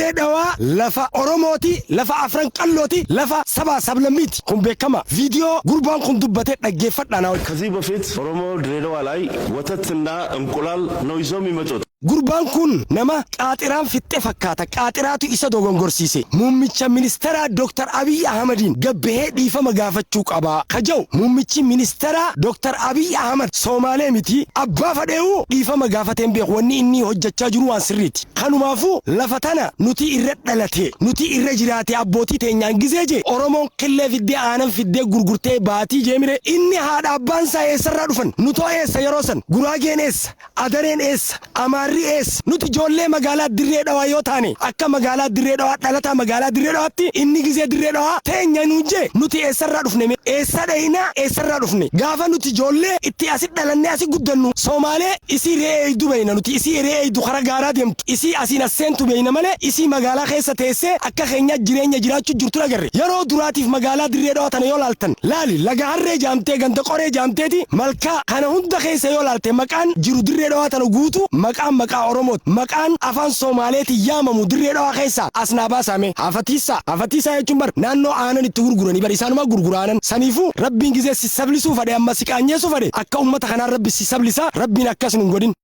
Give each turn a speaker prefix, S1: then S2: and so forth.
S1: dirree dhawaa lafa Oromooti lafa Afran qallooti lafa saba sablamiti kun beekama video gurbaan kun dubbate dhaggeeffadhaana
S2: ከዚህ በፊት ኦሮሞ ድሬዳዋ ላይ ወተትና እንቁላል ነው ይዘው የሚመጡት
S1: gurbaan kun nama qaaxiraan fitte fakkaata qaaxiraatu isa dogongorsiise muummicha ministeera Dr. Abiy Ahmedin gabbee dhiifama gaafachuu qaba kajaw muummichi ministeera Dr. Abiy Ahmed Somaalee miti abbaa fadheewu dhiifama gaafateen beek wanni inni hojjechaa jiru waan sirriiti kanumaafu lafa tana nuti irra dhalate nuti irra jiraate abbootii teenyaan gizeeje Oromoon qillee fiddee aanan fiddee gurgurtee baatii jeemire inni haadha abbaan isaa eessarraa dhufan nutoo eessa yeroo san guraageen eessa adareen eessa amaar nuti ijoollee magaalaa dirree dhawaa yoo taane akka magaalaa dirree dhawaa dhalataa magaalaa dirree dhawaatti inni gizee dirree dhawaa teenya nuuje nuti eessarraa dhufne eessa dhayina eessarraa dhufne gaafa nuti ijoollee itti asi dhalannee asi guddannu Somaalee isii re'ee dubayna nuti isii re'ee khara gaaraa deemtu isii asiin aseentu beeyna malee isii magaalaa keessa teessee akka keenya jireenya jiraachuu jirtu agarre yeroo duraatiif magaalaa dirree dhawaa tana yoo laaltan laali laga harree jaamtee ganda qoree jaamteeti malkaa kana hunda keessa yoo laalte maqaan jiru dirree dhawaa tana guutu maqaan maqaa Oromot maqaan afaan Somaaleeti yaamamu dirree dhawaa keessa asnaa baasame hafatiisa jechuun bar naannoo aanan itti gurguranii bar isaanuma gurguraanan saniifu rabbiin gizee si sablisuu fadhe amma si qaanyeessu fadhe akka ummata kanaan rabbi si sablisa rabbiin akkas nun godhin